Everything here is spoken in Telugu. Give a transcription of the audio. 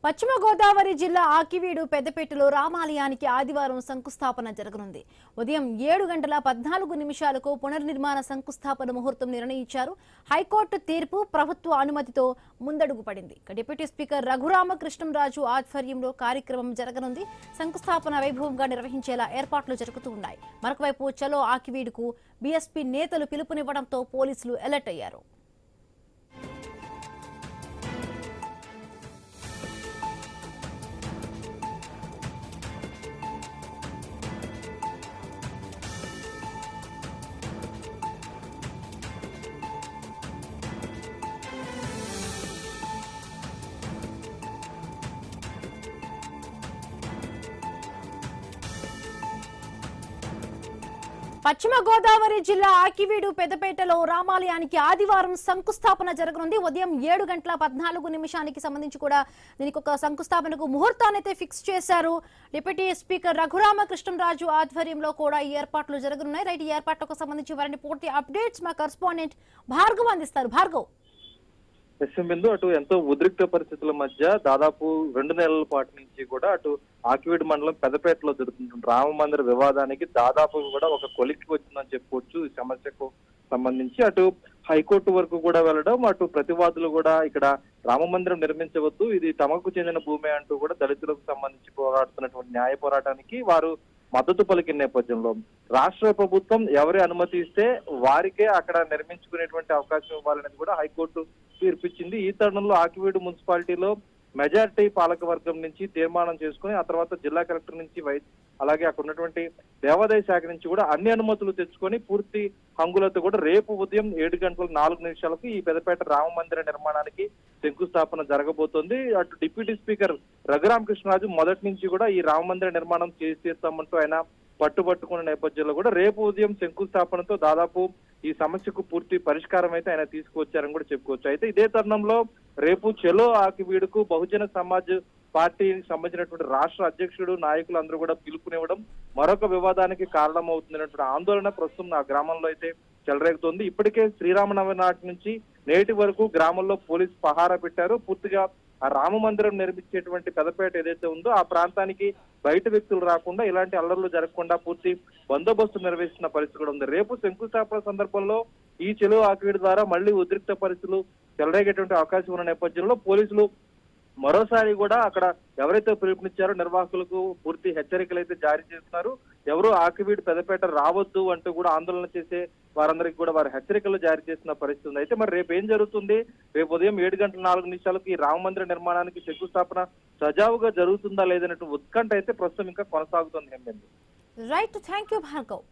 పశ్చిమ గోదావరి జిల్లా ఆకివీడు పెద్దపేటలో రామాలయానికి ఆదివారం శంకుస్థాపన జరగనుంది. ఉదయం 7:14 పునర్నిర్మాణ శంకుస్థాపన ముహూర్తం నిర్ణయించారు. హైకోర్టు తీర్పు ప్రభుత్వ అనుమతితో ముందడుగు పడింది. డిప్యూటీ స్పీకర్ రఘురామకృష్ణంరాజు ఆధ్వర్యంలో కార్యక్రమం జరగనుంది. శంకుస్థాపన వైభవంగా నిర్వహించేలా ఏర్పాట్లు జరుగుతూ ఉన్నాయి. మరొకవైపు చలో ఆకివీడుకు బీఎస్పీ నేతలు పిలుపునివ్వడంతో పోలీసులు అలర్ట్ అయ్యారు. పశ్చిమ గోదావరి జిల్లా ఆకివీడు పెద్దపేటలో రామాలయానికి ఆదివారం శంకుస్థాపన జరగనుంది. ఉదయం 7:14 సంబంధించి కూడా దీనికి ఒక శంకుస్థాపనకు ముహూర్తాన్ని ఫిక్స్ చేశారు. డిప్యూటీ స్పీకర్ రఘురామకృష్ణంరాజు ఆధ్వర్యంలో కూడా ఈ ఏర్పాట్లు జరగనున్నాయి. రైట్, ఈ ఏర్పాట్లకు సంబంధించి వారిని పూర్తి అప్డేట్స్ మా కరెస్పాండెంట్ భార్గవ్ అందిస్తారు. భార్గవ్, బిందు అటు ఎంతో ఉద్రిక్త పరిస్థితుల మధ్య దాదాపు 2 నెలల పాటు నుంచి కూడా అటు ఆకివీడు మండలం పెద్దపేటలో జరుగుతున్న రామ మందిర వివాదానికి దాదాపు కూడా ఒక కొలిక్కి వచ్చిందని చెప్పుకోవచ్చు. ఈ సమస్యకు సంబంధించి అటు హైకోర్టు వరకు కూడా వెళ్ళడం, అటు ప్రతివాదులు కూడా ఇక్కడ రామ మందిరం నిర్మించవద్దు, ఇది తమకు చెందిన భూమి అంటూ కూడా దళితులకు సంబంధించి పోరాడుతున్నటువంటి న్యాయ పోరాటానికి వారు మద్దతు పలికిన నేపథ్యంలో రాష్ట్ర ప్రభుత్వం ఎవరి అనుమతి ఇస్తే వారికే అక్కడ నిర్మించుకునేటువంటి అవకాశం ఇవ్వాలనేది కూడా హైకోర్టు తీర్పిచ్చింది. ఈ తరుణంలో ఆకివీడు మున్సిపాలిటీలో మెజారిటీ పాలక వర్గం నుంచి తీర్మానం చేసుకుని ఆ తర్వాత జిల్లా కలెక్టర్ నుంచి అలాగే అక్కడ ఉన్నటువంటి దేవాదాయ శాఖ నుంచి కూడా అన్ని అనుమతులు తెచ్చుకొని పూర్తి హంగులతో కూడా రేపు ఉదయం 7:04 ఈ పెద్దపేట రామ మందిర నిర్మాణానికి శంకుస్థాపన జరగబోతోంది. అటు డిప్యూటీ స్పీకర్ రఘురామకృష్ణరాజు మొదటి నుంచి కూడా ఈ రామ మందిర నిర్మాణం చేసి తీస్తామంటూ ఆయన పట్టుబట్టుకున్న నేపథ్యంలో కూడా రేపు ఉదయం శంకుస్థాపనతో దాదాపు ఈ సమస్యకు పూర్తి పరిష్కారం అయితే ఆయన తీసుకువచ్చారని కూడా చెప్పుకోవచ్చు. అయితే ఇదే తరుణంలో రేపు చలో ఆకివీడుకు బహుజన సమాజ్ పార్టీకి సంబంధించినటువంటి రాష్ట్ర అధ్యక్షుడు నాయకులు అందరూ కూడా పిలుపునివ్వడం మరొక వివాదానికి కారణమవుతున్నటువంటి ఆందోళన ప్రస్తుతం ఆ గ్రామంలో అయితే చెలరేగుతోంది. ఇప్పటికే శ్రీరామనవమి నాటి నుంచి నేటి వరకు గ్రామంలో పోలీసు పహారా పెట్టారు. పూర్తిగా ఆ రామ మందిరం నిర్మించేటువంటి పెద్దపేట ఏదైతే ఉందో ఆ ప్రాంతానికి బయట వ్యక్తులు రాకుండా ఇలాంటి అల్లర్లు జరగకుండా పూర్తి బందోబస్తు నిర్వహిస్తున్న పరిస్థితి కూడా ఉంది. రేపు శంకుస్థాపన సందర్భంలో ఈ చెలో ఆకివీడు ద్వారా మళ్లీ ఉద్రిక్త పరిస్థితులు చెలరేగేటువంటి అవకాశం ఉన్న నేపథ్యంలో పోలీసులు మరోసారి కూడా అక్కడ ఎవరైతే పిలుపునిచ్చారో నిర్వాహకులకు పూర్తి హెచ్చరికలు అయితే జారీ చేస్తున్నారు. ఎవరు ఆకివీడు పెద్దపేట రావద్దు అంటూ కూడా ఆందోళన చేసే వారందరికీ కూడా వారి హెచ్చరికలు జారీ చేస్తున్న పరిస్థితి ఉంది. అయితే మరి రేపు ఏం జరుగుతుంది? రేపు ఉదయం 7:04 ఈ రామ మందిర నిర్మాణానికి శంకుస్థాపన సజావుగా జరుగుతుందా లేదన్నట్టు ఉత్కంఠ అయితే ప్రస్తుతం ఇంకా కొనసాగుతుంది. Right, thank you Bhargav.